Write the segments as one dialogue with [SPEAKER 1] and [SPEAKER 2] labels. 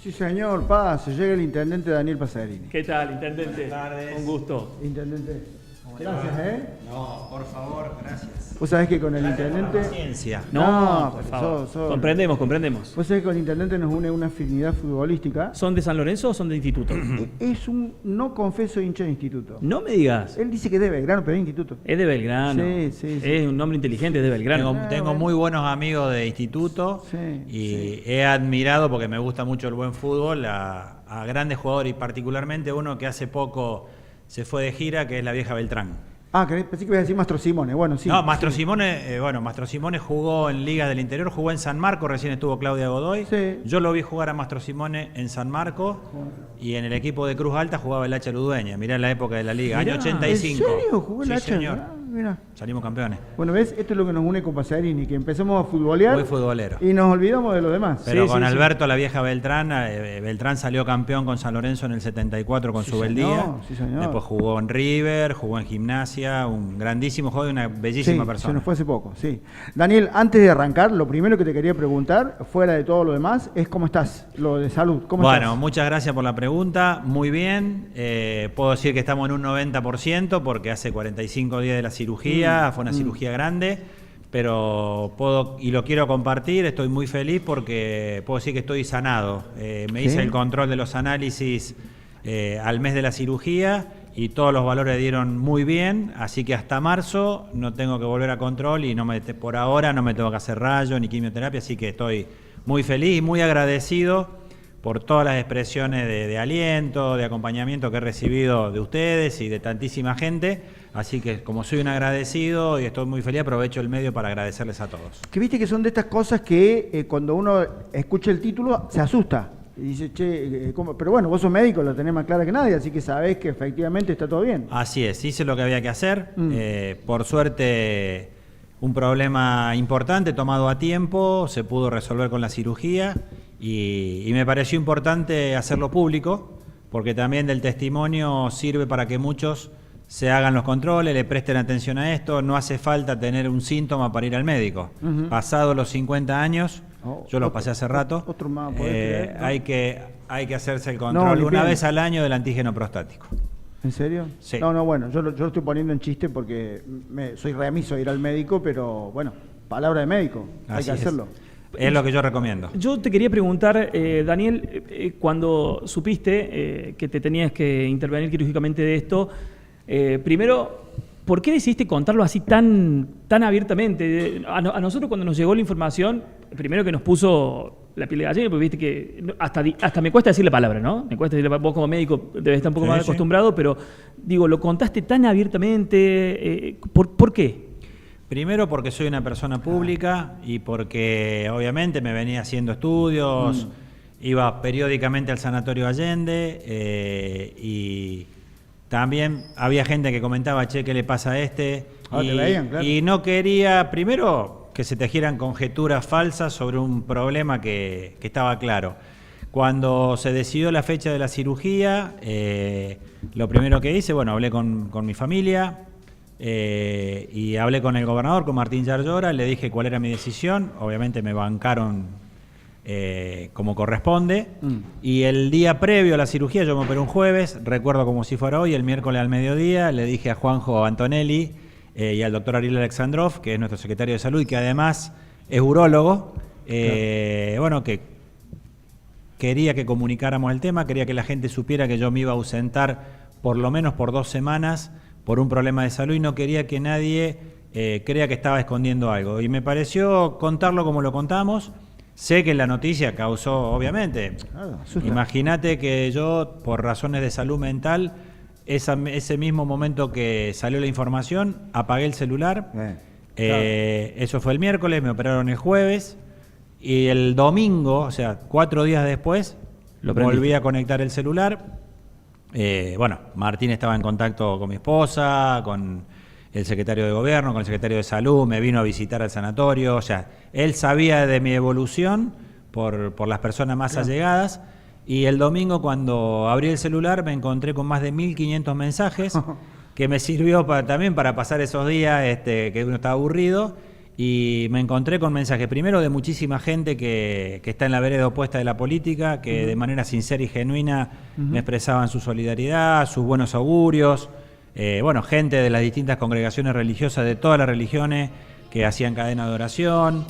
[SPEAKER 1] Sí, señor, pase, llega el intendente Daniel Pasarini.
[SPEAKER 2] ¿Qué tal, intendente?
[SPEAKER 3] Buenas tardes.
[SPEAKER 2] Un gusto.
[SPEAKER 1] Intendente,
[SPEAKER 3] ¿Cómo le
[SPEAKER 1] gracias,
[SPEAKER 3] va?
[SPEAKER 1] ¿eh?
[SPEAKER 3] No, por favor, gracias.
[SPEAKER 1] Vos sabés que con el
[SPEAKER 3] Gracias por la
[SPEAKER 1] intendente...
[SPEAKER 3] paciencia.
[SPEAKER 2] No, por
[SPEAKER 1] pero
[SPEAKER 2] favor.
[SPEAKER 1] sos-
[SPEAKER 2] Comprendemos.
[SPEAKER 1] Vos sabés que con el intendente nos une una afinidad futbolística.
[SPEAKER 2] ¿Son de San Lorenzo o son de instituto?
[SPEAKER 1] Es un no confeso hincha de instituto.
[SPEAKER 2] No me digas.
[SPEAKER 1] Él dice que es de Belgrano, pero es de instituto.
[SPEAKER 2] Es de Belgrano.
[SPEAKER 1] Sí.
[SPEAKER 2] Es un nombre inteligente, es de Belgrano.
[SPEAKER 3] Tengo muy buenos amigos de instituto
[SPEAKER 1] Sí,
[SPEAKER 3] y he admirado, porque me gusta mucho el buen fútbol, a grandes jugadores y particularmente uno que hace poco se fue de gira, que es la vieja Beltrán.
[SPEAKER 1] Ah, pensé que ibas a decir Mastro Simone. Bueno, sí.
[SPEAKER 3] No, Mastro
[SPEAKER 1] sí.
[SPEAKER 3] Simone, Mastro Simone jugó en Liga del Interior, jugó en San Marcos, recién estuvo Claudia Godoy.
[SPEAKER 1] Sí.
[SPEAKER 3] Yo lo vi jugar a Mastro Simone en San Marcos y en el equipo de Cruz Alta jugaba el Hacha Ludueña. Mirá en la época de la Liga,
[SPEAKER 2] Mirá,
[SPEAKER 3] año 85.
[SPEAKER 1] ¿En serio? ¿Jugó el
[SPEAKER 3] Sí,
[SPEAKER 1] hacha?
[SPEAKER 3] señor.
[SPEAKER 1] Ah, mirá.
[SPEAKER 3] Salimos campeones.
[SPEAKER 1] Bueno, ¿ves? Esto es lo que nos une con Pasarini, que empezamos a futbolear
[SPEAKER 3] Muy futbolero.
[SPEAKER 1] y nos olvidamos de lo demás.
[SPEAKER 3] Pero
[SPEAKER 2] Sí,
[SPEAKER 3] con
[SPEAKER 2] sí, sí.
[SPEAKER 3] Alberto, la vieja Beltrán, Beltrán salió campeón con San Lorenzo en el 74 con
[SPEAKER 1] Sí,
[SPEAKER 3] su Beldía.
[SPEAKER 1] señor, sí, señor.
[SPEAKER 3] Después jugó en River, jugó en Gimnasia, un grandísimo jugador y una bellísima
[SPEAKER 1] Sí,
[SPEAKER 3] persona.
[SPEAKER 1] se nos fue hace poco, sí. Daniel, antes de arrancar, lo primero que te quería preguntar, fuera de todo lo demás, es cómo estás, lo de salud. ¿Cómo
[SPEAKER 3] Bueno,
[SPEAKER 1] estás?
[SPEAKER 3] muchas gracias por la pregunta. Muy bien. Puedo decir que estamos en un 90% porque hace 45 días de la cirugía, fue una cirugía grande, pero puedo, y lo quiero compartir, estoy muy feliz porque puedo decir que estoy sanado. Me hice el control de los análisis al mes de la cirugía y todos los valores dieron muy bien, así que hasta marzo no tengo que volver a control y por ahora no me tengo que hacer rayo ni quimioterapia, así que estoy muy feliz y muy agradecido por todas las expresiones de aliento, de acompañamiento que he recibido de ustedes y de tantísima gente. Así que como soy un agradecido y estoy muy feliz, aprovecho el medio para agradecerles a todos.
[SPEAKER 1] Que viste que son de estas cosas que cuando uno escucha el título se asusta. Y dice, che, ¿cómo? Pero bueno, vos sos médico, lo tenés más clara que nadie, así que sabés que efectivamente está todo bien.
[SPEAKER 3] Así es, hice lo que había que hacer. Por suerte, un problema importante tomado a tiempo, se pudo resolver con la cirugía y me pareció importante hacerlo público, porque también del testimonio sirve para que muchos se hagan los controles, le presten atención a esto. No hace falta tener un síntoma para ir al médico. Pasados los 50 años, yo los pasé hace rato,
[SPEAKER 1] Otro más, ¿podés creer? ¿No?
[SPEAKER 3] hay que hacerse el control una
[SPEAKER 1] bien.
[SPEAKER 3] vez al año del antígeno prostático.
[SPEAKER 1] ¿En serio?
[SPEAKER 3] Sí.
[SPEAKER 1] No, bueno, yo lo estoy poniendo en chiste porque soy remiso a ir al médico, pero bueno, palabra de médico, hay
[SPEAKER 3] Así
[SPEAKER 1] que
[SPEAKER 3] es.
[SPEAKER 1] hacerlo.
[SPEAKER 3] Es lo que yo recomiendo.
[SPEAKER 2] Yo te quería preguntar, Daniel, cuando supiste que te tenías que intervenir quirúrgicamente de esto, primero, ¿por qué decidiste contarlo así tan abiertamente? A nosotros cuando nos llegó la información, primero que nos puso la piel de gallina, porque viste que hasta me cuesta decir la palabra, ¿no? Me cuesta decir, vos como médico debes estar un poco
[SPEAKER 3] Sí,
[SPEAKER 2] más
[SPEAKER 3] sí.
[SPEAKER 2] acostumbrado, pero digo, lo contaste tan abiertamente, ¿por qué?
[SPEAKER 3] Primero porque soy una persona pública y porque obviamente me venía haciendo estudios, iba periódicamente al Sanatorio Allende y también había gente que comentaba, che, ¿qué le pasa a este?
[SPEAKER 1] Ah, te veían, claro.
[SPEAKER 3] Y no quería, primero, que se tejieran conjeturas falsas sobre un problema que estaba claro. Cuando se decidió la fecha de la cirugía, lo primero que hice, bueno, hablé con mi familia, y hablé con el gobernador, con Martín Yarlora, le dije cuál era mi decisión, obviamente me bancaron como corresponde, y el día previo a la cirugía, yo me operé un jueves, recuerdo como si fuera hoy, el miércoles al mediodía, le dije a Juanjo Antonelli y al doctor Ariel Alexandrov, que es nuestro secretario de salud y que además es urólogo, bueno, que quería que comunicáramos el tema, quería que la gente supiera que yo me iba a ausentar por lo menos por 2 semanas por un problema de salud y no quería que nadie crea que estaba escondiendo algo. Y me pareció contarlo como lo contamos. Sé que la noticia causó, obviamente, imagínate que yo, por razones de salud mental, ese mismo momento que salió la información, apagué el celular. Eso fue el miércoles, me operaron el jueves y el domingo, o sea, 4 días después, volví a conectar el celular. Bueno, Martín estaba en contacto con mi esposa, con el secretario de gobierno, con el secretario de salud, me vino a visitar al sanatorio, o sea, él sabía de mi evolución por las personas más allegadas, y el domingo cuando abrí el celular me encontré con más de 1500 mensajes que me sirvió también para pasar esos días que uno estaba aburrido, y me encontré con mensajes, primero de muchísima gente que está en la vereda opuesta de la política, que de manera sincera y genuina me expresaban su solidaridad, sus buenos augurios, gente de las distintas congregaciones religiosas, de todas las religiones, que hacían cadena de oración,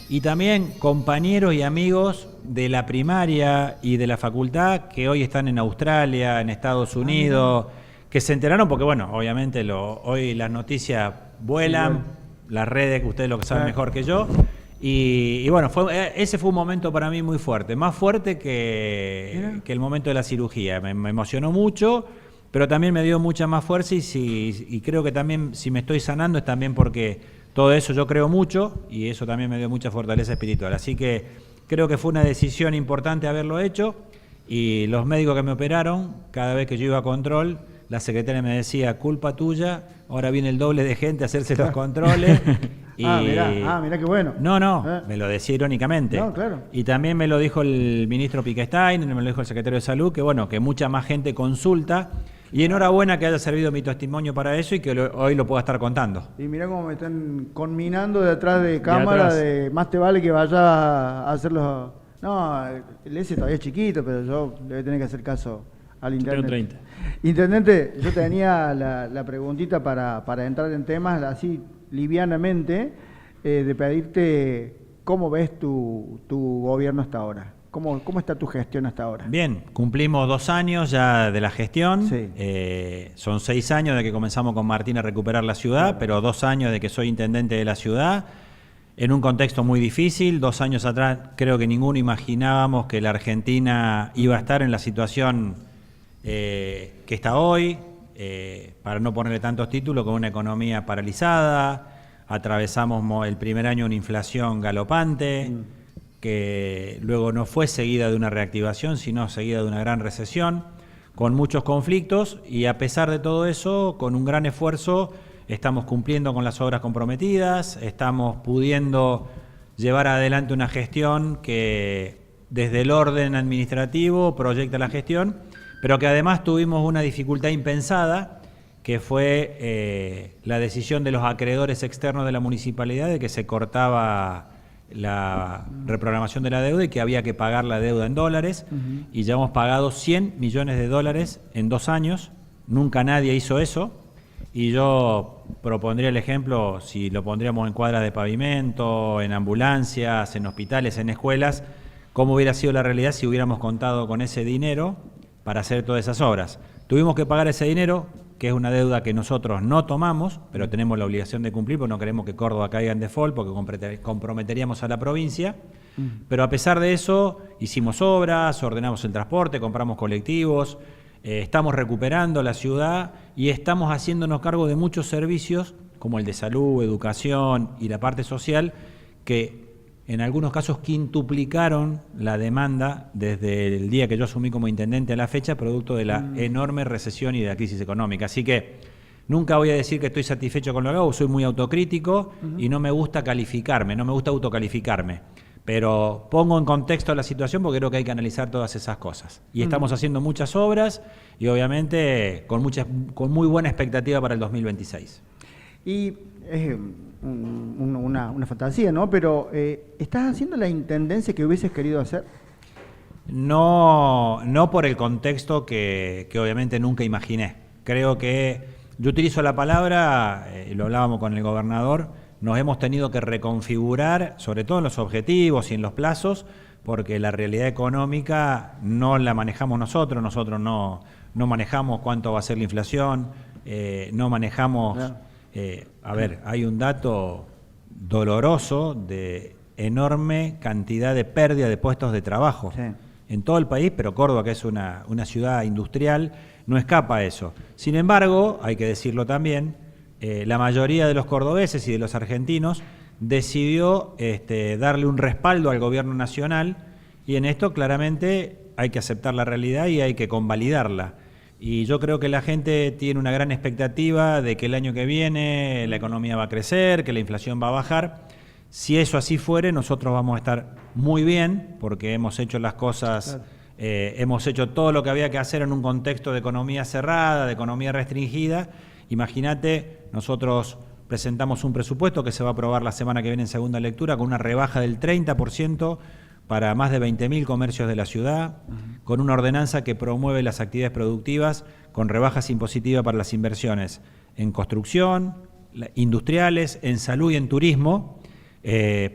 [SPEAKER 3] y también compañeros y amigos de la primaria y de la facultad que hoy están en Australia, en Estados Unidos, que se enteraron porque, obviamente hoy las noticias vuelan, las redes, que ustedes lo que saben mejor que yo, y ese fue un momento para mí muy fuerte, más fuerte que el momento de la cirugía. Me emocionó mucho, pero también me dio mucha más fuerza y creo que también si me estoy sanando es también porque todo eso yo creo mucho y eso también me dio mucha fortaleza espiritual. Así que creo que fue una decisión importante haberlo hecho, y los médicos que me operaron, cada vez que yo iba a control, la secretaria me decía, culpa tuya, ahora viene el doble de gente a hacerse los controles.
[SPEAKER 1] Mirá qué bueno.
[SPEAKER 3] No, me lo decía irónicamente.
[SPEAKER 1] No, claro.
[SPEAKER 3] Y también me lo dijo el ministro Piquestein, me lo dijo el secretario de Salud, que mucha más gente consulta. Y enhorabuena que haya servido mi testimonio para eso y que hoy lo pueda estar contando.
[SPEAKER 1] Y mirá cómo me están conminando detrás de cámara, más te vale que vaya a hacerlo. No, el ese todavía es chiquito, pero yo debe tener que hacer caso al internet.
[SPEAKER 2] Tengo 30.
[SPEAKER 1] Intendente, yo tenía la preguntita para entrar en temas así livianamente, de pedirte cómo ves tu gobierno hasta ahora. ¿Cómo está tu gestión hasta ahora?
[SPEAKER 3] Bien, cumplimos 2 años ya de la gestión.
[SPEAKER 1] Sí.
[SPEAKER 3] Son 6 años de que comenzamos con Martín a recuperar la ciudad, claro, pero 2 años de que soy intendente de la ciudad, en un contexto muy difícil. 2 años atrás creo que ninguno imaginábamos que la Argentina iba a estar en la situación que está hoy, para no ponerle tantos títulos, con una economía paralizada. Atravesamos el primer año una inflación galopante, que luego no fue seguida de una reactivación, sino seguida de una gran recesión, con muchos conflictos, y a pesar de todo eso, con un gran esfuerzo, estamos cumpliendo con las obras comprometidas, estamos pudiendo llevar adelante una gestión que desde el orden administrativo proyecta la gestión, pero que además tuvimos una dificultad impensada, que fue la decisión de los acreedores externos de la municipalidad de que se cortaba la reprogramación de la deuda y que había que pagar la deuda en dólares, y ya hemos pagado $100 millones en 2 años. Nunca nadie hizo eso, y yo propondría el ejemplo, si lo pondríamos en cuadras de pavimento, en ambulancias, en hospitales, en escuelas, cómo hubiera sido la realidad si hubiéramos contado con ese dinero para hacer todas esas obras. Tuvimos que pagar ese dinero, que es una deuda que nosotros no tomamos, pero tenemos la obligación de cumplir, porque no queremos que Córdoba caiga en default, porque comprometeríamos a la provincia. Pero a pesar de eso, hicimos obras, ordenamos el transporte, compramos colectivos, estamos recuperando la ciudad y estamos haciéndonos cargo de muchos servicios, como el de salud, educación y la parte social, que en algunos casos quintuplicaron la demanda desde el día que yo asumí como intendente a la fecha, producto de la enorme recesión y de la crisis económica. Así que nunca voy a decir que estoy satisfecho con lo que hago, soy muy autocrítico y no me gusta calificarme, no me gusta autocalificarme. Pero pongo en contexto la situación porque creo que hay que analizar todas esas cosas. Y estamos haciendo muchas obras y obviamente con muy buena expectativa para el 2026.
[SPEAKER 1] Y es una fantasía, ¿no? Pero ¿estás haciendo la intendencia que hubieses querido hacer?
[SPEAKER 3] No por el contexto que obviamente nunca imaginé. Creo que yo utilizo la palabra, lo hablábamos con el gobernador, nos hemos tenido que reconfigurar, sobre todo en los objetivos y en los plazos, porque la realidad económica no la manejamos nosotros no manejamos cuánto va a ser la inflación, no manejamos... hay un dato doloroso de enorme cantidad de pérdida de puestos de trabajo en todo el país, pero Córdoba, que es una ciudad industrial, no escapa a eso. Sin embargo, hay que decirlo también, la mayoría de los cordobeses y de los argentinos decidió darle un respaldo al gobierno nacional, y en esto claramente hay que aceptar la realidad y hay que convalidarla. Y yo creo que la gente tiene una gran expectativa de que el año que viene la economía va a crecer, que la inflación va a bajar. Si eso así fuere, nosotros vamos a estar muy bien, porque hemos hecho las cosas, hemos hecho todo lo que había que hacer en un contexto de economía cerrada, de economía restringida. Imagínate, nosotros presentamos un presupuesto que se va a aprobar la semana que viene en segunda lectura con una rebaja del 30% para más de 20.000 comercios de la ciudad, con una ordenanza que promueve las actividades productivas con rebajas impositivas para las inversiones en construcción, industriales, en salud y en turismo,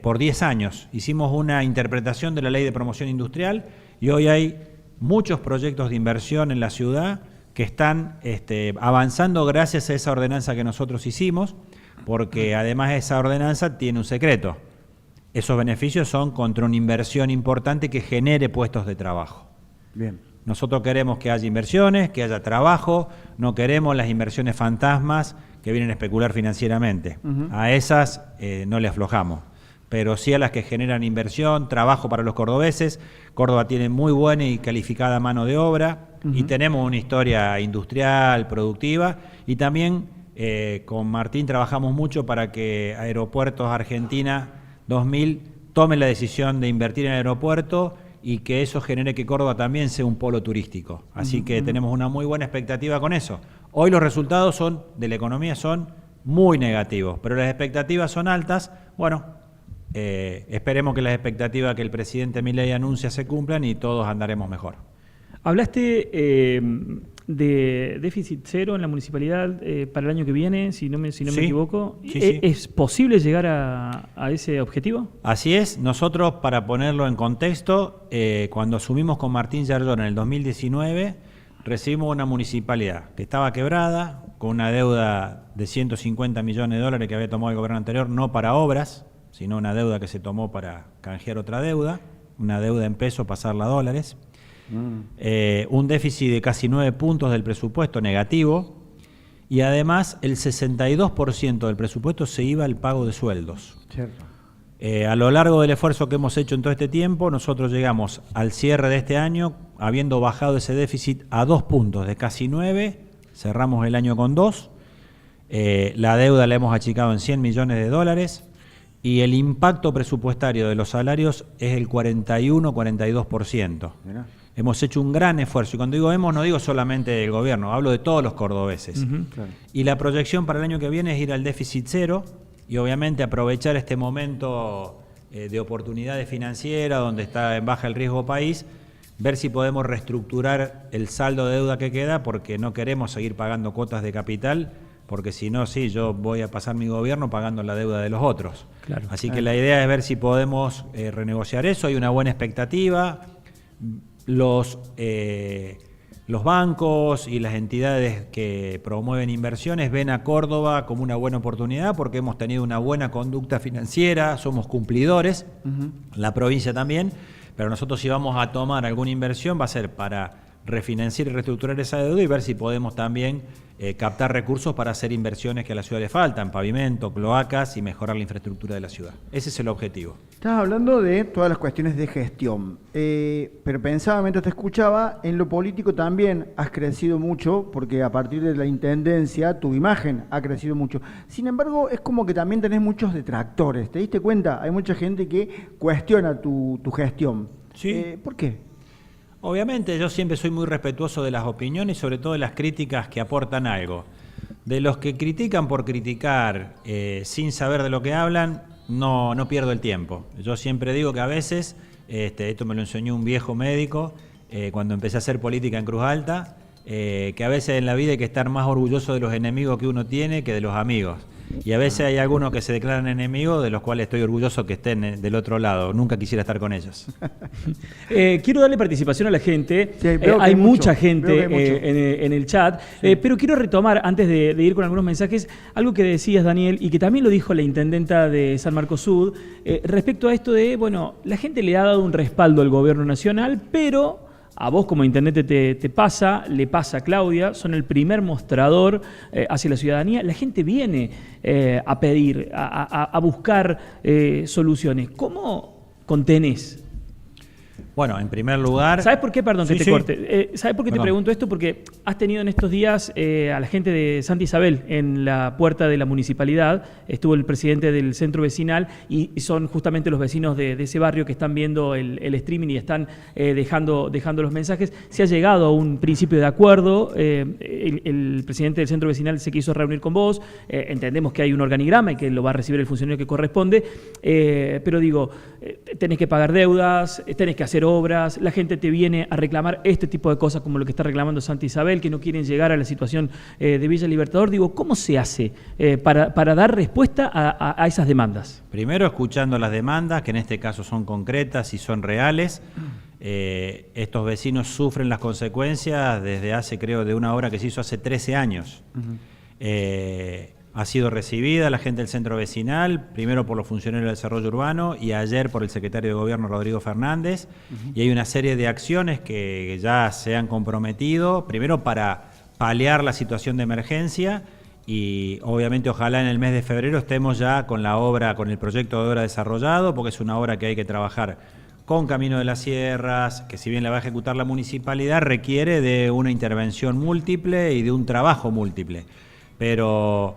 [SPEAKER 3] por 10 años. Hicimos una interpretación de la Ley de Promoción Industrial y hoy hay muchos proyectos de inversión en la ciudad que están avanzando gracias a esa ordenanza que nosotros hicimos, porque además esa ordenanza tiene un secreto. Esos beneficios son contra una inversión importante que genere puestos de trabajo.
[SPEAKER 1] Bien.
[SPEAKER 3] Nosotros queremos que haya inversiones, que haya trabajo, no queremos las inversiones fantasmas que vienen a especular financieramente. A esas no le aflojamos, pero sí a las que generan inversión, trabajo para los cordobeses. Córdoba tiene muy buena y calificada mano de obra y tenemos una historia industrial, productiva, y también con Martín trabajamos mucho para que Aeropuertos Argentina 2000 tome la decisión de invertir en el aeropuerto y que eso genere que Córdoba también sea un polo turístico. Así que tenemos una muy buena expectativa con eso. Hoy los resultados de la economía son muy negativos, pero las expectativas son altas. Bueno, esperemos que las expectativas que el presidente Milei anuncia se cumplan y todos andaremos mejor.
[SPEAKER 2] Hablaste de déficit cero en la municipalidad para el año que viene, si no me equivoco.
[SPEAKER 3] Sí.
[SPEAKER 2] ¿Es posible llegar a ese objetivo?
[SPEAKER 3] Así es. Nosotros, para ponerlo en contexto, cuando asumimos con Martín Yarlón en el 2019, recibimos una municipalidad que estaba quebrada, con una deuda de 150 millones de dólares que había tomado el gobierno anterior, no para obras, sino una deuda que se tomó para canjear otra deuda, una deuda en pesos, pasarla a dólares. Un déficit de casi 9 puntos del presupuesto negativo, y además el 62% del presupuesto se iba al pago de sueldos.
[SPEAKER 1] Cierto.
[SPEAKER 3] A lo largo del esfuerzo que hemos hecho en todo este tiempo, nosotros llegamos al cierre de este año habiendo bajado ese déficit a 2 puntos, de casi 9, cerramos el año con 2, la deuda la hemos achicado en 100 millones de dólares, y el impacto presupuestario de los salarios es el 41-42%. Mirá. Hemos hecho un gran esfuerzo, y cuando digo hemos, no digo solamente del gobierno, hablo de todos los cordobeses.
[SPEAKER 1] Claro.
[SPEAKER 3] Y la proyección para el año que viene es ir al déficit cero, y obviamente aprovechar este momento de oportunidades financieras, donde está en baja el riesgo país, ver si podemos reestructurar el saldo de deuda que queda, porque no queremos seguir pagando cuotas de capital, porque si no, sí, yo voy a pasar mi gobierno pagando la deuda de los otros.
[SPEAKER 2] Claro.
[SPEAKER 3] Así que la idea es ver si podemos renegociar eso. Hay una buena expectativa. Los bancos y las entidades que promueven inversiones ven a Córdoba como una buena oportunidad porque hemos tenido una buena conducta financiera, somos cumplidores, la provincia también, pero nosotros si vamos a tomar alguna inversión va a ser para refinanciar y reestructurar esa deuda y ver si podemos también captar recursos para hacer inversiones que a la ciudad le faltan, pavimento, cloacas y mejorar la infraestructura de la ciudad. Ese es el objetivo.
[SPEAKER 1] Estás hablando de todas las cuestiones de gestión, pero pensaba mientras te escuchaba, en lo político también has crecido mucho, porque a partir de la intendencia tu imagen ha crecido mucho. Sin embargo, es como que también tenés muchos detractores, ¿te diste cuenta? Hay mucha gente que cuestiona tu gestión.
[SPEAKER 3] Sí.
[SPEAKER 1] ¿Por qué?
[SPEAKER 3] Obviamente yo siempre soy muy respetuoso de las opiniones y sobre todo de las críticas que aportan algo. De los que critican por criticar sin saber de lo que hablan, no pierdo el tiempo. Yo siempre digo que a veces, esto me lo enseñó un viejo médico cuando empecé a hacer política en Cruz Alta, que a veces en la vida hay que estar más orgulloso de los enemigos que uno tiene que de los amigos. Y a veces hay algunos que se declaran enemigos, de los cuales estoy orgulloso que estén del otro lado. Nunca quisiera estar con ellos.
[SPEAKER 2] Quiero darle participación a la gente.
[SPEAKER 1] Sí,
[SPEAKER 2] hay mucha gente en el chat. Sí. Pero quiero retomar, antes de ir con algunos mensajes, algo que decías, Daniel, y que también lo dijo la intendenta de San Marcos Sud, respecto a esto de, bueno, la gente le ha dado un respaldo al gobierno nacional, pero a vos como intendente le pasa a Claudia, son el primer mostrador hacia la ciudadanía. La gente viene a pedir, a buscar soluciones. ¿Cómo contenés?
[SPEAKER 3] Bueno, en primer lugar...
[SPEAKER 2] ¿Sabes por qué? Perdón que te corte. ¿Sabes por qué
[SPEAKER 3] Perdón.
[SPEAKER 2] te pregunto esto? Porque has tenido en estos días a la gente de Santa Isabel en la puerta de la municipalidad. Estuvo el presidente del centro vecinal y son justamente los vecinos de ese barrio que están viendo el streaming y están dejando los mensajes. Se ha llegado a un principio de acuerdo. El presidente del centro vecinal se quiso reunir con vos. Entendemos que hay un organigrama y que lo va a recibir el funcionario que corresponde. Pero digo, tenés que pagar deudas, tenés que hacer obras, la gente te viene a reclamar este tipo de cosas como lo que está reclamando Santa Isabel, que no quieren llegar a la situación de Villa Libertador. Digo, ¿cómo se hace para dar respuesta a esas demandas?
[SPEAKER 3] Primero, escuchando las demandas, que en este caso son concretas y son reales. Estos vecinos sufren las consecuencias desde hace, creo, de una obra que se hizo hace 13 años. Ha sido recibida la gente del centro vecinal, primero por los funcionarios del desarrollo urbano y ayer por el secretario de Gobierno, Rodrigo Fernández, y hay una serie de acciones que ya se han comprometido, primero para paliar la situación de emergencia y obviamente ojalá en el mes de febrero estemos ya con la obra, con el proyecto de obra desarrollado, porque es una obra que hay que trabajar con Camino de las Sierras, que si bien la va a ejecutar la municipalidad, requiere de una intervención múltiple y de un trabajo múltiple. Pero...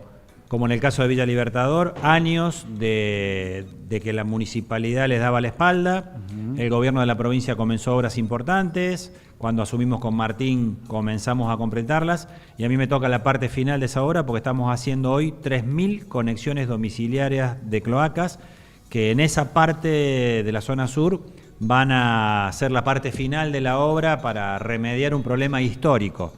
[SPEAKER 3] como en el caso de Villa Libertador, años de que la municipalidad les daba la espalda, el gobierno de la provincia comenzó obras importantes, cuando asumimos con Martín comenzamos a completarlas, y a mí me toca la parte final de esa obra porque estamos haciendo hoy 3.000 conexiones domiciliarias de cloacas, que en esa parte de la zona sur van a ser la parte final de la obra para remediar un problema histórico,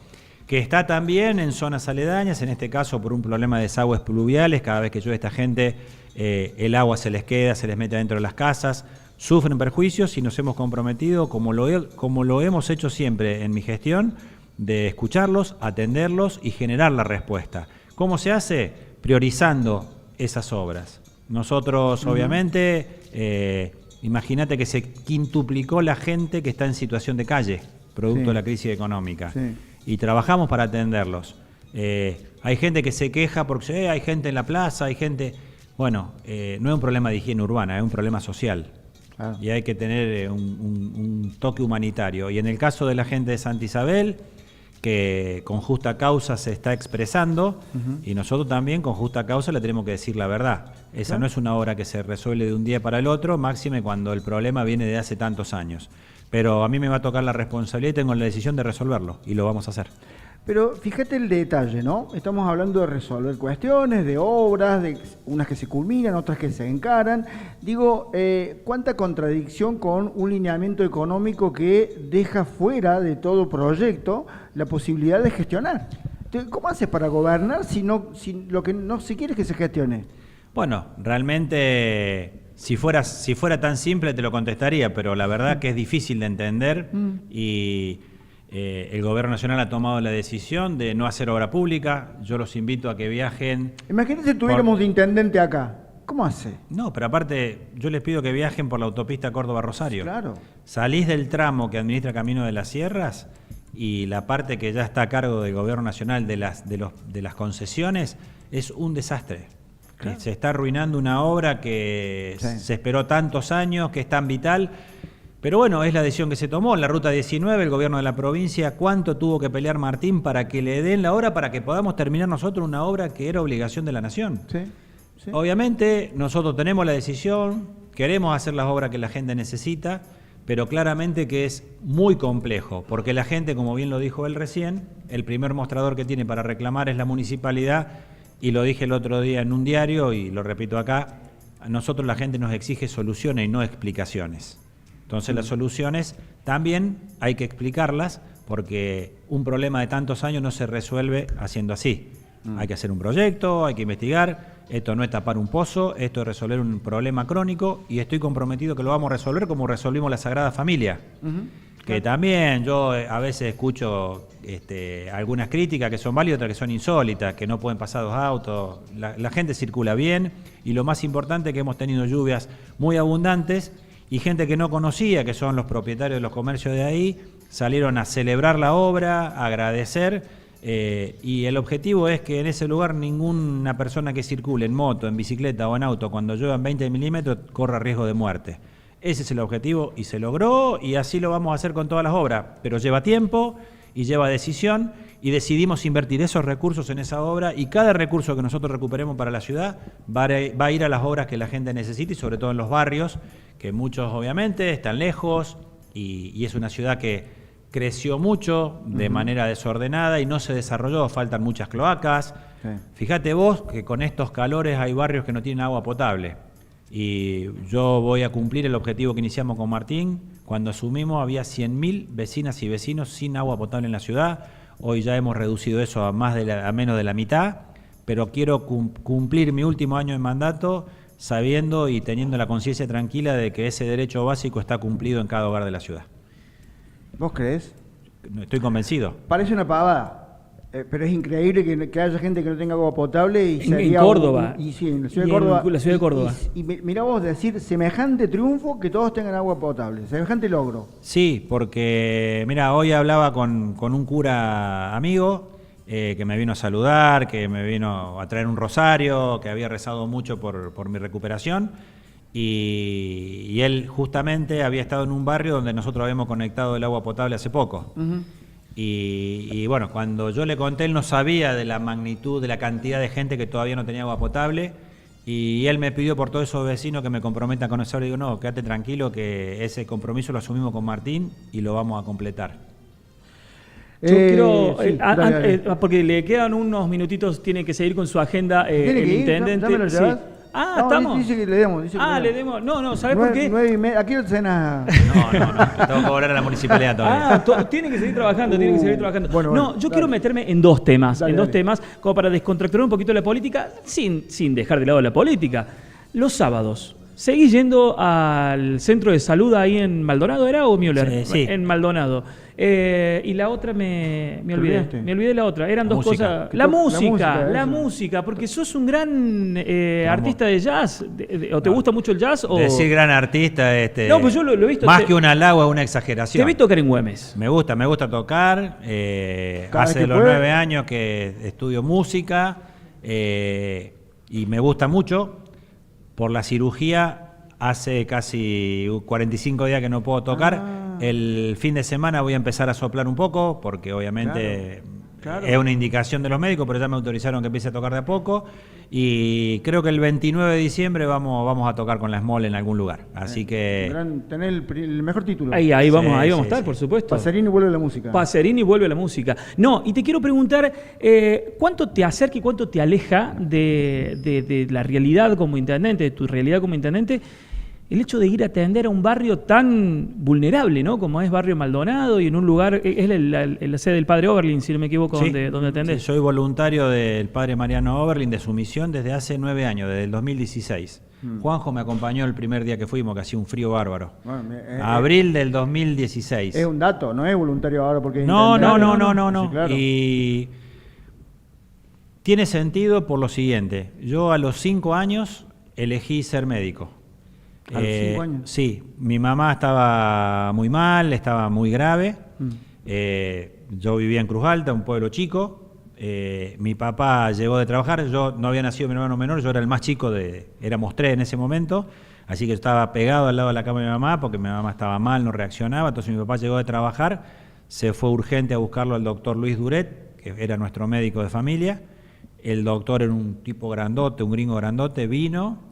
[SPEAKER 3] que está también en zonas aledañas, en este caso por un problema de desagües pluviales. Cada vez que llueve esta gente, el agua se les queda, se les mete dentro de las casas, sufren perjuicios y nos hemos comprometido, como lo hemos hecho siempre en mi gestión, de escucharlos, atenderlos y generar la respuesta. ¿Cómo se hace? Priorizando esas obras. Nosotros, obviamente, imagínate que se quintuplicó la gente que está en situación de calle, producto de la crisis económica.
[SPEAKER 1] Sí.
[SPEAKER 3] Y trabajamos para atenderlos. Hay gente que se queja porque hay gente en la plaza, hay gente... Bueno, no es un problema de higiene urbana, es un problema social. Claro. Y hay que tener un toque humanitario. Y en el caso de la gente de Santa Isabel, que con justa causa se está expresando, y nosotros también con justa causa le tenemos que decir la verdad. Esa no es una obra que se resuelve de un día para el otro, máxime cuando el problema viene de hace tantos años. Pero a mí me va a tocar la responsabilidad y tengo la decisión de resolverlo, y lo vamos a hacer.
[SPEAKER 1] Pero fíjate el detalle, ¿no? Estamos hablando de resolver cuestiones, de obras, de unas que se culminan, otras que se encaran. Digo, cuánta contradicción con un lineamiento económico que deja fuera de todo proyecto la posibilidad de gestionar. Entonces, ¿cómo haces para gobernar si lo que no se quiere es que se gestione?
[SPEAKER 3] Bueno, realmente... Si fuera tan simple te lo contestaría, pero la verdad que es difícil de entender y el Gobierno Nacional ha tomado la decisión de no hacer obra pública. Yo los invito a que viajen.
[SPEAKER 1] Imagínate si tuviéramos de intendente acá. ¿Cómo hace?
[SPEAKER 3] No, pero aparte yo les pido que viajen por la autopista Córdoba-Rosario.
[SPEAKER 1] Claro.
[SPEAKER 3] Salís del tramo que administra Camino de las Sierras y la parte que ya está a cargo del Gobierno Nacional de las concesiones es un desastre. Claro. Se está arruinando una obra que se esperó tantos años, que es tan vital. Pero bueno, es la decisión que se tomó. La Ruta 19, el gobierno de la provincia, ¿cuánto tuvo que pelear Martín para que le den la obra, para que podamos terminar nosotros una obra que era obligación de la nación? Sí. Obviamente nosotros tenemos la decisión, queremos hacer las obras que la gente necesita, pero claramente que es muy complejo, porque la gente, como bien lo dijo él recién, el primer mostrador que tiene para reclamar es la municipalidad. Y lo dije el otro día en un diario y lo repito acá, a nosotros la gente nos exige soluciones y no explicaciones. Entonces las soluciones también hay que explicarlas porque un problema de tantos años no se resuelve haciendo así. Hay que hacer un proyecto, hay que investigar, esto no es tapar un pozo, esto es resolver un problema crónico y estoy comprometido que lo vamos a resolver como resolvimos la Sagrada Familia. Que también yo a veces escucho algunas críticas que son válidas, otras que son insólitas, que no pueden pasar dos autos. La gente circula bien y lo más importante es que hemos tenido lluvias muy abundantes y gente que no conocía, que son los propietarios de los comercios de ahí, salieron a celebrar la obra, a agradecer y el objetivo es que en ese lugar ninguna persona que circule en moto, en bicicleta o en auto cuando lluevan 20 milímetros corra riesgo de muerte. Ese es el objetivo y se logró, y así lo vamos a hacer con todas las obras, pero lleva tiempo y lleva decisión, y decidimos invertir esos recursos en esa obra, y cada recurso que nosotros recuperemos para la ciudad va a ir a las obras que la gente necesita, y sobre todo en los barrios, que muchos obviamente están lejos, y es una ciudad que creció mucho de manera desordenada y no se desarrolló, faltan muchas cloacas.
[SPEAKER 1] Sí.
[SPEAKER 3] Fíjate vos que con estos calores hay barrios que no tienen agua potable, y yo voy a cumplir el objetivo que iniciamos con Martín. Cuando asumimos había 100.000 vecinas y vecinos sin agua potable en la ciudad. Hoy ya hemos reducido eso a menos de la mitad, pero quiero cumplir mi último año de mandato sabiendo y teniendo la conciencia tranquila de que ese derecho básico está cumplido en cada hogar de la ciudad.
[SPEAKER 1] ¿Vos creés?
[SPEAKER 3] Estoy convencido.
[SPEAKER 1] Parece una pavada, pero es increíble que haya gente que no tenga agua potable y
[SPEAKER 2] en Córdoba.
[SPEAKER 1] Sí, en la ciudad
[SPEAKER 2] Y
[SPEAKER 1] de Córdoba.
[SPEAKER 2] en la ciudad de Córdoba.
[SPEAKER 1] Y mirá vos decir semejante triunfo que todos tengan agua potable, semejante logro.
[SPEAKER 3] Sí, porque mira, hoy hablaba con un cura amigo que me vino a saludar, que me vino a traer un rosario, que había rezado mucho por mi recuperación, y él justamente había estado en un barrio donde nosotros habíamos conectado el agua potable hace poco. Y bueno, cuando yo le conté, él no sabía de la magnitud, de la cantidad de gente que todavía no tenía agua potable, y él me pidió por todos esos vecinos que me comprometan con eso. Le digo, no, quédate tranquilo, que ese compromiso lo asumimos con Martín y lo vamos a completar.
[SPEAKER 2] Yo quiero,
[SPEAKER 1] sí, dale.
[SPEAKER 2] porque le quedan unos minutitos, tiene que seguir con su agenda
[SPEAKER 1] ¿Tiene
[SPEAKER 2] el
[SPEAKER 1] que ir?
[SPEAKER 2] intendente.
[SPEAKER 1] ¿Ya me lo
[SPEAKER 2] Sí.
[SPEAKER 1] llevas?
[SPEAKER 2] Ah,
[SPEAKER 1] No,
[SPEAKER 2] estamos.
[SPEAKER 1] Dice que le demos.
[SPEAKER 2] Le demos. No, ¿sabes por qué?
[SPEAKER 1] 9:30. Aquí no cena.
[SPEAKER 3] No, tengo que cobrar a la municipalidad todavía.
[SPEAKER 2] Tiene que seguir trabajando, tiene que seguir trabajando.
[SPEAKER 1] Bueno,
[SPEAKER 2] yo quiero meterme en dos temas,
[SPEAKER 1] Dale.
[SPEAKER 2] como para descontracturar un poquito la política, sin dejar de lado la política. Los sábados, ¿seguís yendo al centro de salud ahí en Maldonado, era o Müller?
[SPEAKER 3] Sí.
[SPEAKER 2] En Maldonado. Y la otra me olvidé.
[SPEAKER 1] olvidaste?
[SPEAKER 2] Me olvidé de la otra. Eran
[SPEAKER 3] La
[SPEAKER 2] dos
[SPEAKER 3] música.
[SPEAKER 2] cosas.
[SPEAKER 1] ¿Qué
[SPEAKER 2] La
[SPEAKER 1] eso?
[SPEAKER 2] música, porque sos un gran artista de jazz. ¿O te gusta mucho el jazz? O...
[SPEAKER 3] Decir gran artista,
[SPEAKER 2] No, pues yo lo he visto.
[SPEAKER 3] más que un halago es una exageración.
[SPEAKER 2] Te vi tocar en Güemes.
[SPEAKER 3] Me gusta tocar.
[SPEAKER 1] Cada vez
[SPEAKER 3] Hace
[SPEAKER 1] que
[SPEAKER 3] los
[SPEAKER 1] puede.
[SPEAKER 3] 9 años que estudio música, y me gusta mucho. Por la cirugía, hace casi 45 días que no puedo tocar. El fin de semana voy a empezar a soplar un poco, porque obviamente
[SPEAKER 1] Claro.
[SPEAKER 3] es una indicación de los médicos, pero ya me autorizaron que empiece a tocar de a poco. Y creo que el 29 de diciembre vamos a tocar con la Small en algún lugar. Así que...
[SPEAKER 1] Tener el mejor título.
[SPEAKER 2] Ahí vamos a
[SPEAKER 3] Sí,
[SPEAKER 2] estar,
[SPEAKER 3] sí.
[SPEAKER 2] por supuesto.
[SPEAKER 1] Pacerini vuelve a la música.
[SPEAKER 2] Pacerini vuelve a la música. No, y te quiero preguntar, ¿cuánto te acerca y cuánto te aleja de la realidad como intendente, de tu realidad como intendente, el hecho de ir a atender a un barrio tan vulnerable, ¿no? Como es Barrio Maldonado, y en un lugar, es la sede del Padre Oberlin, si no me equivoco,
[SPEAKER 3] Sí,
[SPEAKER 2] donde atendés?
[SPEAKER 3] sí, soy voluntario del Padre Mariano Oberlin, de su misión, desde hace 9 años, desde el 2016. Juanjo me acompañó el primer día que fuimos, que hacía un frío bárbaro.
[SPEAKER 1] Bueno,
[SPEAKER 3] Abril del 2016.
[SPEAKER 1] Es un dato, no es voluntario ahora porque es
[SPEAKER 3] No.
[SPEAKER 1] intendente. Sí, claro.
[SPEAKER 3] Y tiene sentido por lo siguiente. Yo a los 5 años elegí ser médico.
[SPEAKER 1] ¿A los 5 años?
[SPEAKER 3] Sí, mi mamá estaba muy mal, estaba muy grave. Yo vivía en Cruz Alta, un pueblo chico. Mi papá llegó de trabajar, yo no había nacido mi hermano menor, yo era el más chico, éramos 3 en ese momento, así que yo estaba pegado al lado de la cama de mi mamá porque mi mamá estaba mal, no reaccionaba. Entonces mi papá llegó de trabajar, se fue urgente a buscarlo al doctor Luis Duret, que era nuestro médico de familia. El doctor era un tipo grandote, un gringo grandote, vino.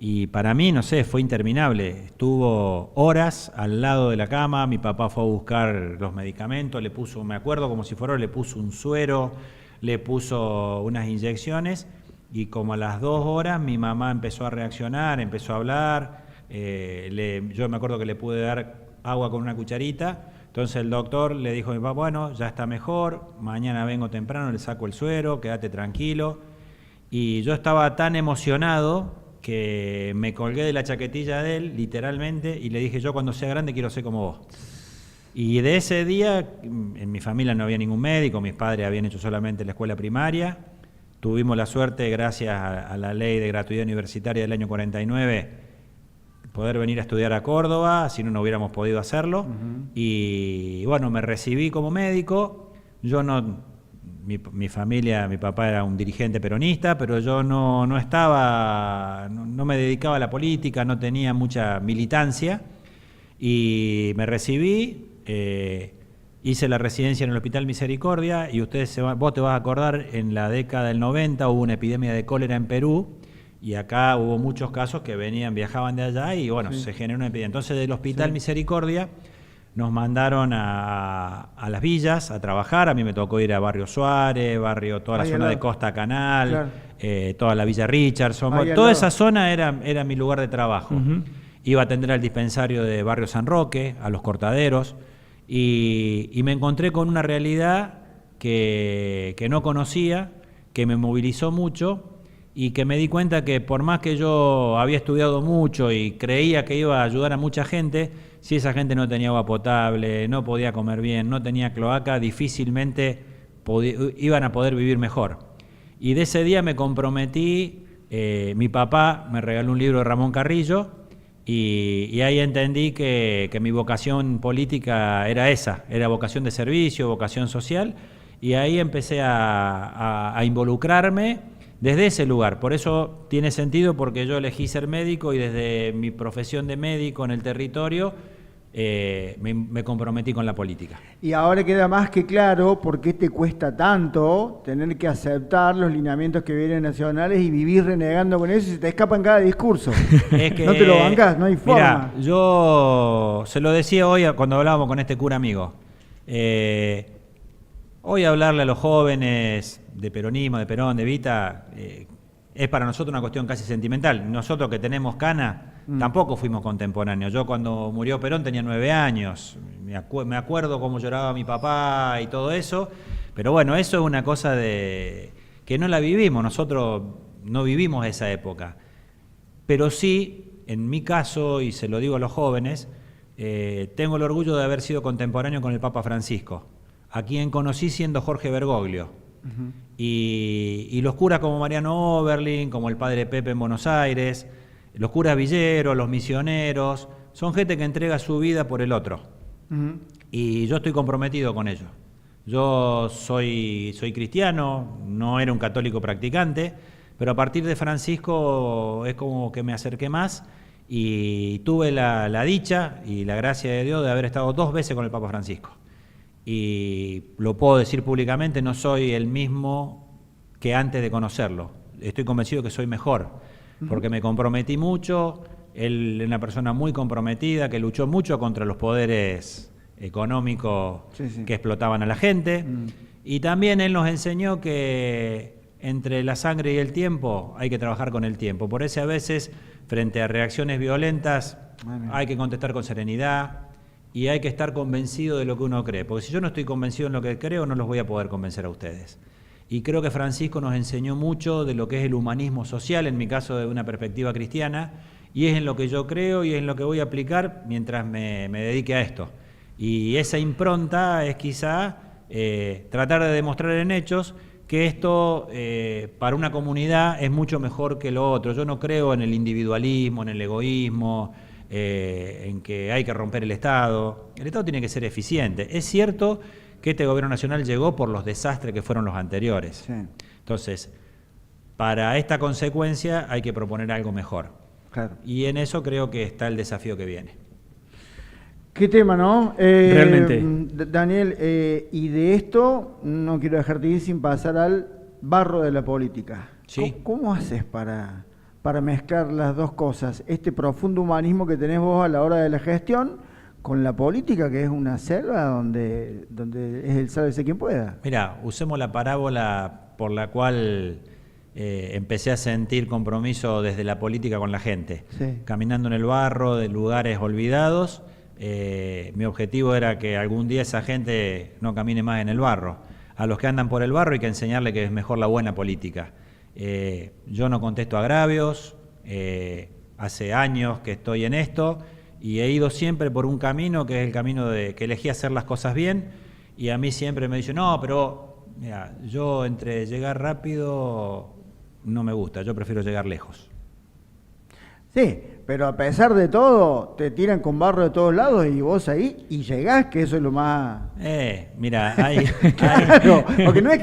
[SPEAKER 3] Y para mí, no sé, fue interminable. Estuvo horas al lado de la cama, mi papá fue a buscar los medicamentos, le puso, me acuerdo como si fuera, le puso un suero, le puso unas inyecciones, y como a las 2 horas mi mamá empezó a reaccionar, empezó a hablar. Yo me acuerdo que le pude dar agua con una cucharita. Entonces el doctor le dijo a mi papá, bueno, ya está mejor, mañana vengo temprano, le saco el suero, quédate tranquilo. Y yo estaba tan emocionado que me colgué de la chaquetilla de él, literalmente, y le dije, yo cuando sea grande quiero ser como vos. Y de ese día, en mi familia no había ningún médico, mis padres habían hecho solamente la escuela primaria. Tuvimos la suerte, gracias a la ley de gratuidad universitaria del año 49, poder venir a estudiar a Córdoba, si no, no hubiéramos podido hacerlo. Y bueno, me recibí como médico. Yo no mi familia, mi papá era un dirigente peronista, pero yo no me dedicaba a la política, no tenía mucha militancia, y me recibí, hice la residencia en el Hospital Misericordia, y vos te vas a acordar, en la década del 90 hubo una epidemia de cólera en Perú, y acá hubo muchos casos que viajaban de allá, y bueno, se generó una epidemia. Entonces del Hospital Misericordia nos mandaron a las villas a trabajar. A mí me tocó ir a Barrio Suárez, toda la zona de Costa Canal, toda la Villa Richardson. Toda esa zona era mi lugar de trabajo. Iba a atender al dispensario de Barrio San Roque, a los cortaderos, y me encontré con una realidad que no conocía, que me movilizó mucho, y que me di cuenta que por más que yo había estudiado mucho y creía que iba a ayudar a mucha gente, si esa gente no tenía agua potable, no podía comer bien, no tenía cloaca, difícilmente iban a poder vivir mejor. Y de ese día me comprometí, mi papá me regaló un libro de Ramón Carrillo, y ahí entendí que mi vocación política era esa, era vocación de servicio, vocación social, y ahí empecé a involucrarme desde ese lugar. Por eso tiene sentido, porque yo elegí ser médico, y desde mi profesión de médico en el territorio me comprometí con la política.
[SPEAKER 1] Y ahora queda más que claro por qué te cuesta tanto tener que aceptar los lineamientos que vienen nacionales y vivir renegando con eso, y se te escapa en cada discurso.
[SPEAKER 3] Es que,
[SPEAKER 1] no te lo bancás, no hay forma.
[SPEAKER 3] Mirá, yo se lo decía hoy cuando hablábamos con este cura amigo. Hoy hablarle a los jóvenes de peronismo, de Perón, de Evita, es para nosotros una cuestión casi sentimental. Nosotros que tenemos cana, tampoco fuimos contemporáneos. Yo cuando murió Perón tenía 9 años, me acuerdo cómo lloraba mi papá y todo eso, pero bueno, eso es una cosa que no la vivimos, nosotros no vivimos esa época. Pero sí, en mi caso, y se lo digo a los jóvenes, tengo el orgullo de haber sido contemporáneo con el Papa Francisco, a quien conocí siendo Jorge Bergoglio. Y los curas como Mariano Oberlin, como el padre Pepe en Buenos Aires, los curas villeros, los misioneros, son gente que entrega su vida por el otro. Y yo estoy comprometido con ello. Yo soy cristiano, no era un católico practicante, pero a partir de Francisco es como que me acerqué más, y tuve la dicha y la gracia de Dios de haber estado 2 veces con el Papa Francisco. Y lo puedo decir públicamente, no soy el mismo que antes de conocerlo. Estoy convencido que soy mejor, porque me comprometí mucho. Él es una persona muy comprometida, que luchó mucho contra los poderes económicos que explotaban a la gente. Y también él nos enseñó que entre la sangre y el tiempo hay que trabajar con el tiempo. Por eso a veces, frente a reacciones violentas, hay que contestar con serenidad, y hay que estar convencido de lo que uno cree, porque si yo no estoy convencido en lo que creo, no los voy a poder convencer a ustedes. Y creo que Francisco nos enseñó mucho de lo que es el humanismo social, en mi caso de una perspectiva cristiana, y es en lo que yo creo y es en lo que voy a aplicar mientras me dedique a esto. Y esa impronta es quizá tratar de demostrar en hechos que esto para una comunidad es mucho mejor que lo otro. Yo no creo en el individualismo, en el egoísmo, en que hay que romper el Estado. El Estado tiene que ser eficiente. Es cierto que este gobierno nacional llegó por los desastres que fueron los anteriores. Sí. Entonces, para esta consecuencia hay que proponer algo mejor. Claro. Y en eso creo que está el desafío que viene.
[SPEAKER 1] Qué tema, ¿no?
[SPEAKER 2] Realmente.
[SPEAKER 1] Daniel, y de esto no quiero dejarte ir sin pasar al barro de la política.
[SPEAKER 3] Sí.
[SPEAKER 1] ¿Cómo haces para mezclar las dos cosas? Este profundo humanismo que tenés vos a la hora de la gestión, con la política, que es una selva donde es el sálvese quien pueda.
[SPEAKER 3] Mira, usemos la parábola por la cual empecé a sentir compromiso desde la política con la gente. Sí. Caminando en el barro de lugares olvidados, mi objetivo era que algún día esa gente no camine más en el barro. A los que andan por el barro hay que enseñarle que es mejor la buena política. Yo no contesto agravios, hace años que estoy en esto y he ido siempre por un camino que es el camino de que elegí hacer las cosas bien, y a mí siempre me dicen, no, pero mira, yo entre llegar rápido no me gusta, yo prefiero llegar lejos.
[SPEAKER 1] Sí, pero a pesar de todo, te tiran con barro de todos lados y vos ahí y llegás, que eso es lo más...
[SPEAKER 3] Mira, hay...
[SPEAKER 1] Claro, porque no es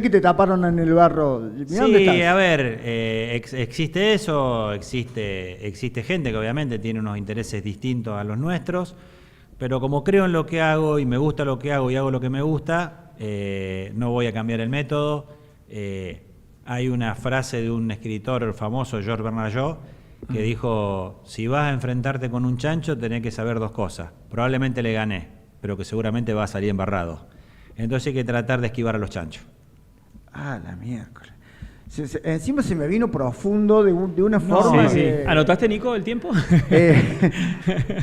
[SPEAKER 1] que te taparon en el barro. Mirá dónde
[SPEAKER 3] Sí,
[SPEAKER 1] estás.
[SPEAKER 3] a ver, existe eso, existe gente que obviamente tiene unos intereses distintos a los nuestros, pero como creo en lo que hago y me gusta lo que hago y hago lo que me gusta, no voy a cambiar el método. Hay una frase de un escritor famoso, George Bernard Shaw, que dijo: si vas a enfrentarte con un chancho, tenés que saber dos cosas. Probablemente le gané, pero que seguramente va a salir embarrado. Entonces hay que tratar de esquivar a los chanchos.
[SPEAKER 1] Ah, la miércoles. Encima se me vino profundo de una forma.
[SPEAKER 2] Sí, sí.
[SPEAKER 1] que-
[SPEAKER 2] ¿Anotaste, Nico, el tiempo?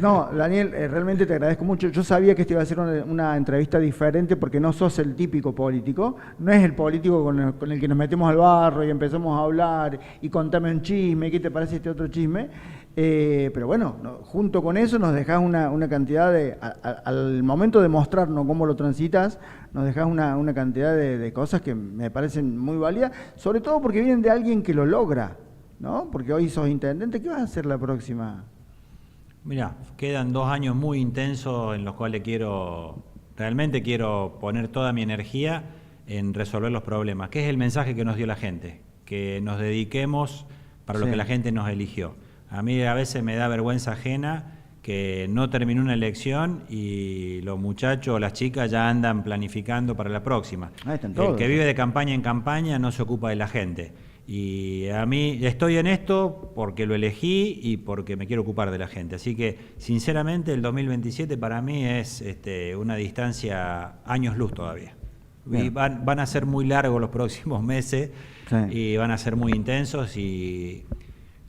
[SPEAKER 1] No, Daniel, realmente te agradezco mucho. Yo sabía que esta iba a ser una entrevista diferente porque no sos el típico político. No es el político con el que nos metemos al barro y empezamos a hablar y contame un chisme, ¿qué te parece este otro chisme? Pero bueno, junto con eso nos dejás una cantidad de... al momento de mostrarnos cómo lo transitas, nos dejás una cantidad de cosas que me parecen muy válidas, sobre todo porque vienen de alguien que lo logra, ¿no? Porque hoy sos intendente, ¿qué vas a hacer la próxima?
[SPEAKER 3] Mira, quedan 2 años muy intensos en los cuales realmente quiero poner toda mi energía en resolver los problemas, que es el mensaje que nos dio la gente, que nos dediquemos para lo
[SPEAKER 1] Sí.
[SPEAKER 3] que la gente nos eligió. A mí a veces me da vergüenza ajena que no terminó una elección y los muchachos o las chicas ya andan planificando para la próxima.
[SPEAKER 1] Ahí están
[SPEAKER 3] El
[SPEAKER 1] todos.
[SPEAKER 3] que vive de campaña en campaña no se ocupa de la gente. Y a mí estoy en esto porque lo elegí y porque me quiero ocupar de la gente. Así que, sinceramente, el 2027 para mí es una distancia años luz todavía. Y
[SPEAKER 1] Bien.
[SPEAKER 3] van a ser muy largos los próximos meses
[SPEAKER 1] Sí.
[SPEAKER 3] y van a ser muy intensos. Y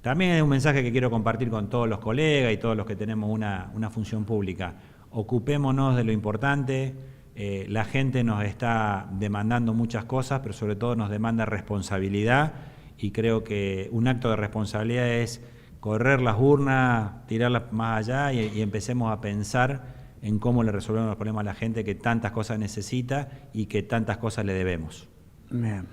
[SPEAKER 3] también es un mensaje que quiero compartir con todos los colegas y todos los que tenemos una función pública. Ocupémonos de lo importante. La gente nos está demandando muchas cosas, pero sobre todo nos demanda responsabilidad, y creo que un acto de responsabilidad es correr las urnas, tirarlas más allá y empecemos a pensar en cómo le resolvemos los problemas a la gente que tantas cosas necesita y que tantas cosas le debemos.
[SPEAKER 1] Bien.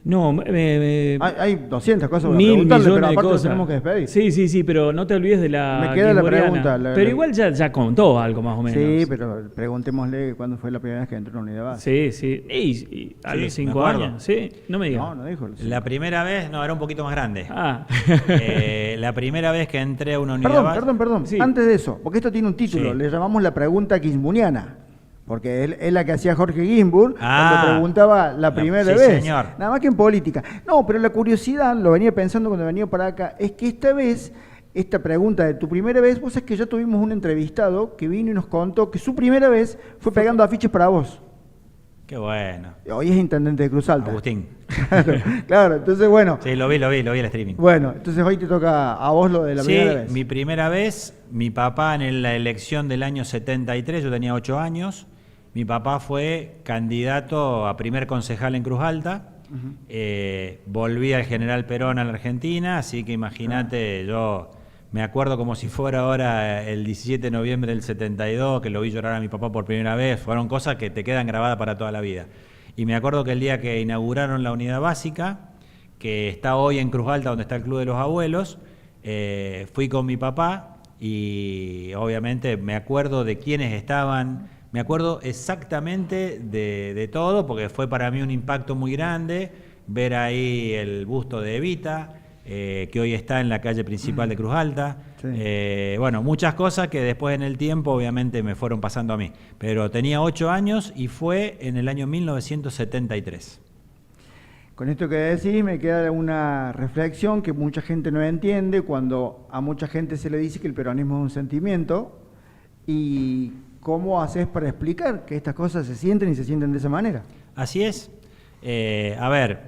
[SPEAKER 2] No,
[SPEAKER 1] Hay 200 cosas para
[SPEAKER 2] 1000
[SPEAKER 1] preguntarle,
[SPEAKER 2] millones
[SPEAKER 1] pero
[SPEAKER 2] de
[SPEAKER 1] aparte nos
[SPEAKER 2] cosas.
[SPEAKER 1] tenemos que despedir.
[SPEAKER 2] Sí, pero no te olvides de la
[SPEAKER 1] Me queda la
[SPEAKER 2] Gimboriana.
[SPEAKER 1] pregunta,
[SPEAKER 2] Pero igual ya contó algo más o menos.
[SPEAKER 1] Sí, pero preguntémosle cuándo fue la primera vez que entró en una unidad base.
[SPEAKER 2] Sí. Y a los
[SPEAKER 3] Sí, me
[SPEAKER 2] 5
[SPEAKER 3] acuerdo.
[SPEAKER 2] años. Sí, no me digas.
[SPEAKER 1] No dijo.
[SPEAKER 3] La primera vez, no, era un poquito más grande.
[SPEAKER 2] Ah.
[SPEAKER 3] La primera vez que entré a una unidad base...
[SPEAKER 1] Perdón.
[SPEAKER 2] Sí.
[SPEAKER 1] Antes de eso, porque esto tiene un título,
[SPEAKER 3] Sí.
[SPEAKER 1] le llamamos la pregunta gimbuniana. Porque es la que hacía Jorge Gimbur cuando preguntaba la primera
[SPEAKER 3] sí,
[SPEAKER 1] vez.
[SPEAKER 3] señor.
[SPEAKER 1] Nada más que en política. No, pero la curiosidad, lo venía pensando cuando venía para acá, es que esta vez, esta pregunta de tu primera vez, vos sabés que ya tuvimos un entrevistado que vino y nos contó que su primera vez fue pegando afiches para vos.
[SPEAKER 3] Qué bueno.
[SPEAKER 1] Hoy es intendente de Cruz Alta.
[SPEAKER 3] Agustín.
[SPEAKER 1] Claro, entonces bueno.
[SPEAKER 3] Sí, lo vi el streaming.
[SPEAKER 1] Bueno, entonces hoy te toca a vos lo de la
[SPEAKER 3] Sí,
[SPEAKER 1] primera vez.
[SPEAKER 3] mi primera vez, mi papá en la elección del año 73, yo tenía 8 años, mi papá fue candidato a primer concejal en Cruz Alta, volví al General Perón a la Argentina, así que imagínate, yo me acuerdo como si fuera ahora el 17 de noviembre del 72, que lo vi llorar a mi papá por primera vez, fueron cosas que te quedan grabadas para toda la vida. Y me acuerdo que el día que inauguraron la unidad básica, que está hoy en Cruz Alta, donde está el Club de los Abuelos, fui con mi papá y obviamente me acuerdo de quiénes estaban, me acuerdo exactamente de todo, porque fue para mí un impacto muy grande ver ahí el busto de Evita, que hoy está en la calle principal de Cruz Alta.
[SPEAKER 1] Sí.
[SPEAKER 3] Bueno, muchas cosas que después en el tiempo obviamente me fueron pasando a mí, pero tenía 8 años y fue en el año 1973.
[SPEAKER 1] Con esto que decís me queda una reflexión que mucha gente no entiende cuando a mucha gente se le dice que el peronismo es un sentimiento. ¿Y cómo haces para explicar que estas cosas se sienten y se sienten de esa manera?
[SPEAKER 3] Así es. A ver,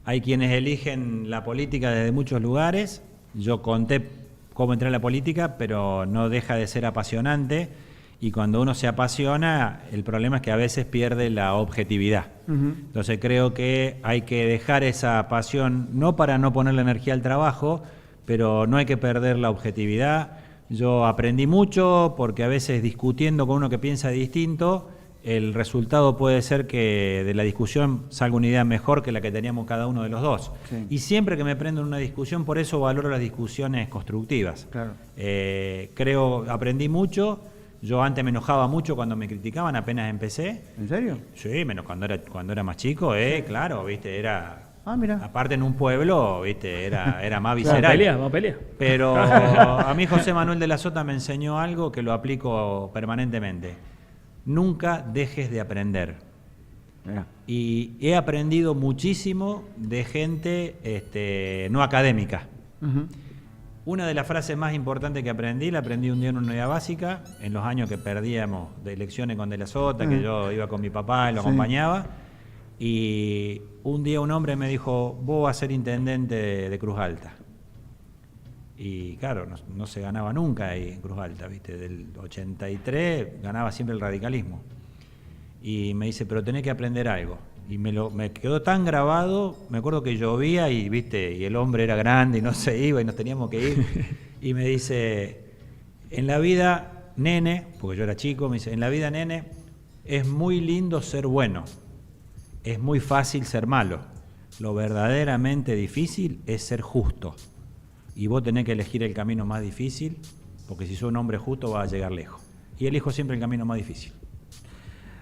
[SPEAKER 3] hay quienes eligen la política desde muchos lugares. Yo conté cómo entré a la política, pero no deja de ser apasionante. Y cuando uno se apasiona, el problema es que a veces pierde la objetividad. Entonces creo que hay que dejar esa pasión, no para no ponerle energía al trabajo, pero no hay que perder la objetividad. Yo aprendí mucho porque a veces discutiendo con uno que piensa distinto, el resultado puede ser que de la discusión salga una idea mejor que la que teníamos cada uno de los dos.
[SPEAKER 1] Sí.
[SPEAKER 3] Y siempre que me prendo en una discusión, por eso valoro las discusiones constructivas.
[SPEAKER 1] Claro.
[SPEAKER 3] Aprendí mucho. Yo antes me enojaba mucho cuando me criticaban, apenas empecé.
[SPEAKER 1] ¿En serio?
[SPEAKER 3] Sí, menos cuando era más chico, claro, viste, era...
[SPEAKER 1] Mira.
[SPEAKER 3] Aparte en un pueblo, viste, era más visceral.
[SPEAKER 2] Vamos a pelear.
[SPEAKER 3] Pero a mí José Manuel de la Sota me enseñó algo que lo aplico permanentemente. Nunca dejes de aprender.
[SPEAKER 1] Mira.
[SPEAKER 3] Y he aprendido muchísimo de gente no académica.
[SPEAKER 1] Uh-huh.
[SPEAKER 3] Una de las frases más importantes que aprendí, la aprendí un día en una unidad básica, en los años que perdíamos de elecciones con De la Sota, que yo iba con mi papá y lo acompañaba. Y un día un hombre me dijo, vos vas a ser intendente de Cruz Alta. Y claro, no se ganaba nunca ahí en Cruz Alta, ¿viste? Del 83 ganaba siempre el radicalismo. Y me dice, pero tenés que aprender algo. Y me quedó tan grabado, me acuerdo que llovía y, ¿viste? Y el hombre era grande y no se iba y nos teníamos que ir. Y me dice, en la vida, nene, porque yo era chico, me dice, en la vida, nene, es muy lindo ser bueno. Es muy fácil ser malo. Lo verdaderamente difícil es ser justo. Y vos tenés que elegir el camino más difícil, porque si sos un hombre justo vas a llegar lejos. Y elijo siempre el camino más difícil.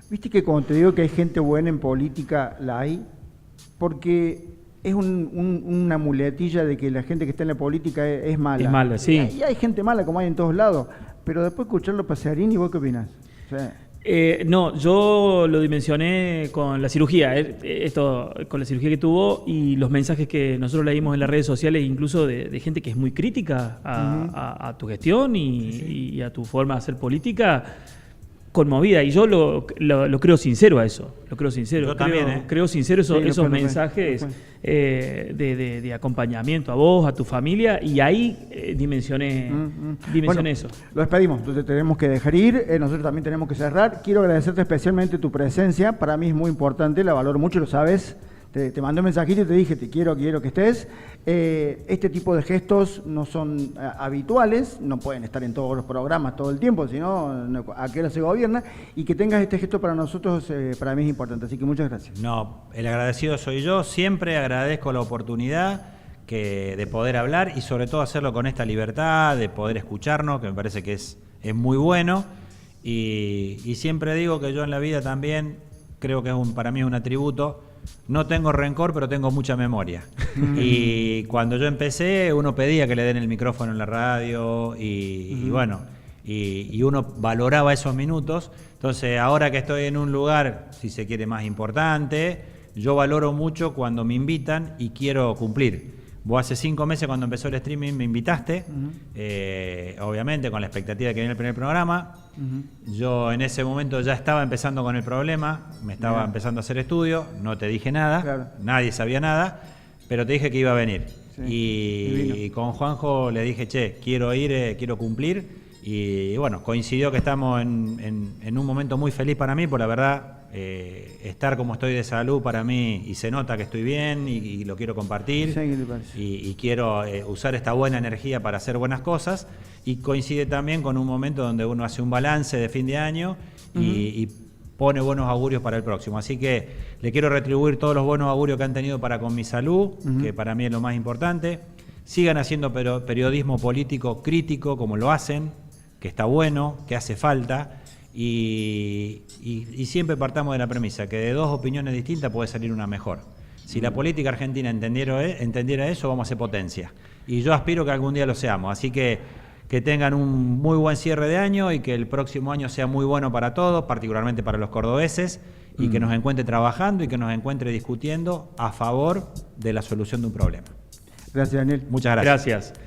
[SPEAKER 1] Viste que cuando te digo que hay gente buena en política, la hay, porque es una muletilla de que la gente que está en la política es mala.
[SPEAKER 2] Es mala, sí.
[SPEAKER 1] Y hay gente mala como hay en todos lados, pero después escucharlo Pasearín, ¿y vos qué opinás? O sea,
[SPEAKER 2] no, yo lo dimensioné con la cirugía, con la cirugía que tuvo y los mensajes que nosotros leímos en las redes sociales, incluso de gente que es muy crítica a tu gestión y a tu forma de hacer política, conmovida. Y yo lo creo sincero a eso, lo creo sincero.
[SPEAKER 3] Yo también,
[SPEAKER 2] creo sincero esos mensajes de acompañamiento a vos, a tu familia, y ahí dimensioné eso.
[SPEAKER 1] Lo despedimos, entonces tenemos que dejar ir, nosotros también tenemos que cerrar. Quiero agradecerte especialmente tu presencia, para mí es muy importante, la valoro mucho, lo sabes. Te mandé un mensajito y te dije, te quiero que estés. Este tipo de gestos no son habituales, no pueden estar en todos los programas todo el tiempo, sino a qué hora se gobierna. Y que tengas este gesto para nosotros, para mí es importante. Así que muchas gracias.
[SPEAKER 3] No, el agradecido soy yo. Siempre agradezco la oportunidad de poder hablar y sobre todo hacerlo con esta libertad, de poder escucharnos, que me parece que es muy bueno. Y siempre digo que yo en la vida también creo que para mí es un atributo. No tengo rencor, pero tengo mucha memoria. Y cuando yo empecé, uno pedía que le den el micrófono en la radio y bueno, y uno valoraba esos minutos. Entonces, ahora que estoy en un lugar, si se quiere, más importante, yo valoro mucho cuando me invitan y quiero cumplir. Vos hace 5 meses cuando empezó el streaming me invitaste, obviamente con la expectativa de que viene el primer programa. Yo en ese momento ya estaba empezando con el problema, me estaba empezando a hacer estudio, no te dije nada, nadie sabía nada, pero te dije que iba a venir. Y con Juanjo le dije, che, quiero ir, quiero cumplir. Y bueno, coincidió que estamos en un momento muy feliz para mí, por la verdad, estar como estoy de salud para mí, y se nota que estoy bien y lo quiero compartir, y quiero usar esta buena energía para hacer buenas cosas, y coincide también con un momento donde uno hace un balance de fin de año y pone buenos augurios para el próximo. Así que le quiero retribuir todos los buenos augurios que han tenido para con mi salud, que para mí es lo más importante. Sigan haciendo periodismo político crítico como lo hacen, que está bueno, que hace falta, y siempre partamos de la premisa que de dos opiniones distintas puede salir una mejor. Si la política argentina entendiera eso, vamos a ser potencia. Y yo aspiro que algún día lo seamos. Así que tengan un muy buen cierre de año y que el próximo año sea muy bueno para todos, particularmente para los cordobeses, y que nos encuentre trabajando y que nos encuentre discutiendo a favor de la solución de un problema.
[SPEAKER 1] Gracias, Daniel.
[SPEAKER 3] Muchas gracias.
[SPEAKER 2] Gracias.